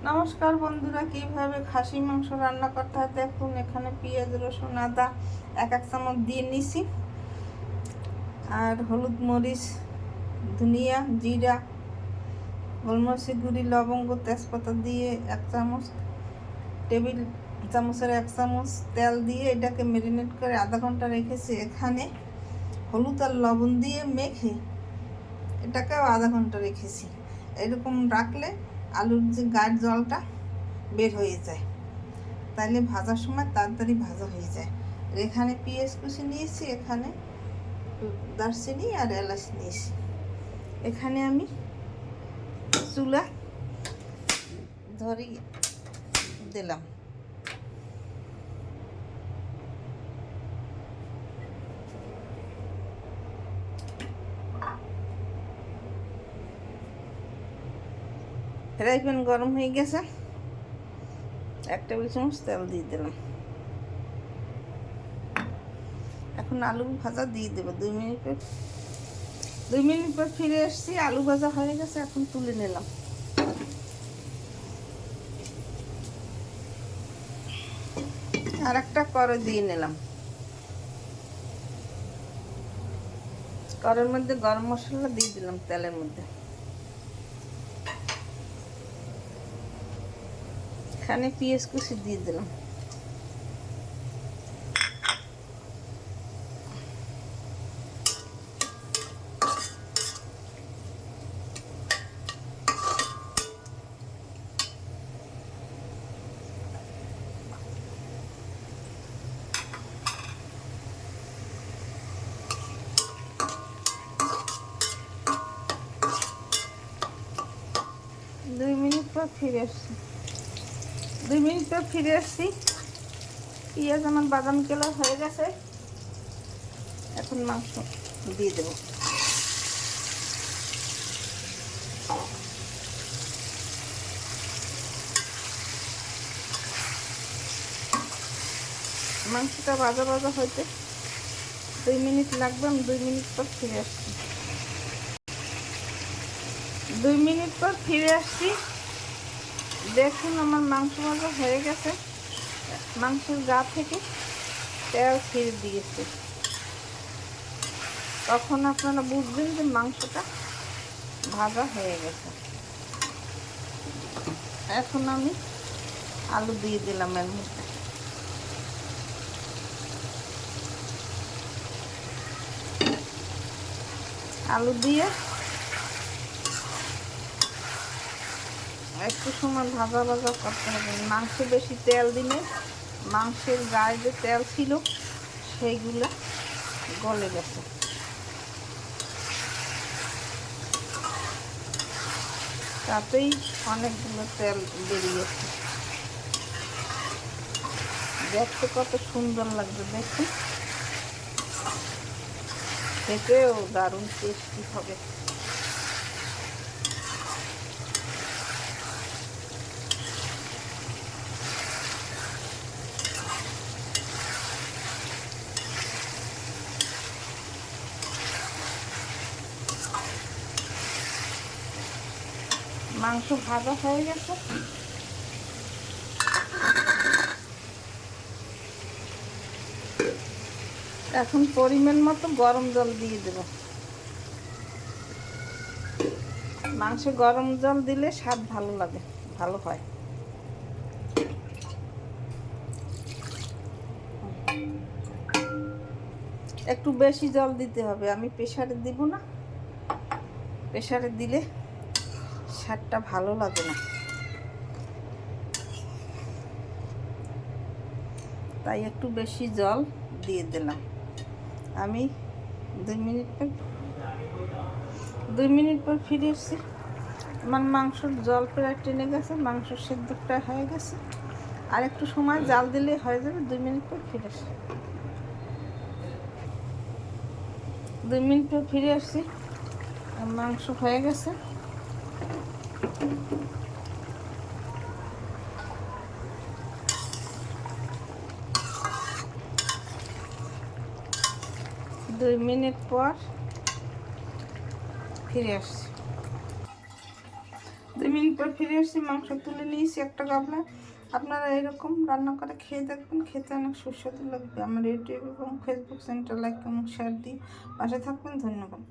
নমস্কার বন্ধুরা, কিভাবে খাসি মাংস রান্না করতে হয় দেখুন। এখানে পেঁয়াজ, রসুন, আদা এক চামচ দিয়ে নিছি, আর হলুদ, মরিচ, ধনিয়া, জিরা, গোলমরিচের গুঁড়ি, লবঙ্গ, তেজপাতা দিয়ে এক চামচ, টেবিল চামচের এক চামচ তেল দিয়ে এটাকে ম্যারিনেট করে আধা ঘন্টা রেখেছি। এখানে হলুদ আর লবণ দিয়ে মেখে এটাকেও আধা ঘন্টা রেখেছি। এরকম রাখলে আলুর যে গায়ের জলটা বের হয়ে যায়, তাইলে ভাজার সময় তাড়াতাড়ি ভাজা হয়ে যায়। আর এখানে পেঁয়াজ কুচি নিয়েছি, এখানে দারচিনি আর এলাচ নিয়েছি। এখানে আমি চুলা ধরি দিলাম। ফ্রাই প্যান গরম হয়ে গেছে, এক টেবিল চামচ তেল দিয়ে দিলাম। এখন আলু ভাজা দিয়ে দেবো। 2 মিনিট পর ফিরে এসেছি, আলু ভাজা হয়ে গেছে। এখন তুলে নিলাম। আর একটা কড়াই দিয়ে নিলাম। কড়াইয়ের মধ্যে গরম মশলা দিয়ে দিলাম তেলের মধ্যে। এখানে পেঁয়াজ কুচি দিয়ে দিলাম। দুই মিনিট পর ফিরে আসছি। পেঁয়াজ আমার বাদামি কালার হয়ে গেছে। এখন মাংস দিয়ে দেব। মাংসটা ভাজা ভাজা হইতে 2 মিনিট লাগবে। আমি 2 মিনিট পর ফিরে আসছি। 2 মিনিট পর ফিরে আসছি। দেখুন আমার মাংস ভাজা হয়ে গেছে। মাংসের গা থেকে তেল ছেড়ে দিয়েছে। তখন আপনারা বুঝবেন যে মাংসটা ভাজা হয়ে গেছে। এখন আমি আলু দিয়ে দিলাম এর মধ্যে। আলু দিয়ে একটু সময় ভাজা ভাজা করতে হবে। মাংসে বেশি তেল দিলে মাংসের গায়ে যে তেল ছিল সেইগুলো গলে গেছে। তাতেই অনেকগুলো তেল বেরিয়েছে। দেখতে কত সুন্দর লাগবে দেখুন। খেতেও দারুণ টেস্টি হবে। মাংস ভাজা হয়ে গেছে। এখন পরিমাণ মতো গরম জল দিয়ে দেব। মাংসে গরম জল দিলে স্বাদ ভালো লাগে, ভালো হয়। একটু বেশি জল দিতে হবে। আমি প্রেসারে দিব না, প্রেসারে দিলে স্বাদটা ভালো লাগে না। তাই একটু বেশি জল দিয়ে দিলাম। আমি 2 মিনিট পর ফিরে এসেছি। আমার মাংসর জল প্রায় টেনে গেছে, মাংস সেদ্ধটা হয়ে গেছে। আর একটু সময় জাল দিলে হয়ে যাবে। 2 মিনিট পর ফিরে এসছি। 2 মিনিট পর ফিরে আসছি। মাংস হয়ে গেছে। দুই মিনিট পর ফিরে আসছি। 2 মিনিট পর ফিরে এসেছি, মাংস তুলে নিয়েছি একটা গামলায়। আপনারা এরকম রান্না করে খেয়ে দেখবেন, খেতে অনেক সুস্বাদু লাগবে। আমার ইউটিউব এবং ফেসবুক চ্যানেলটা লাইক এবং শেয়ার দিয়ে পাশে থাকবেন। ধন্যবাদ।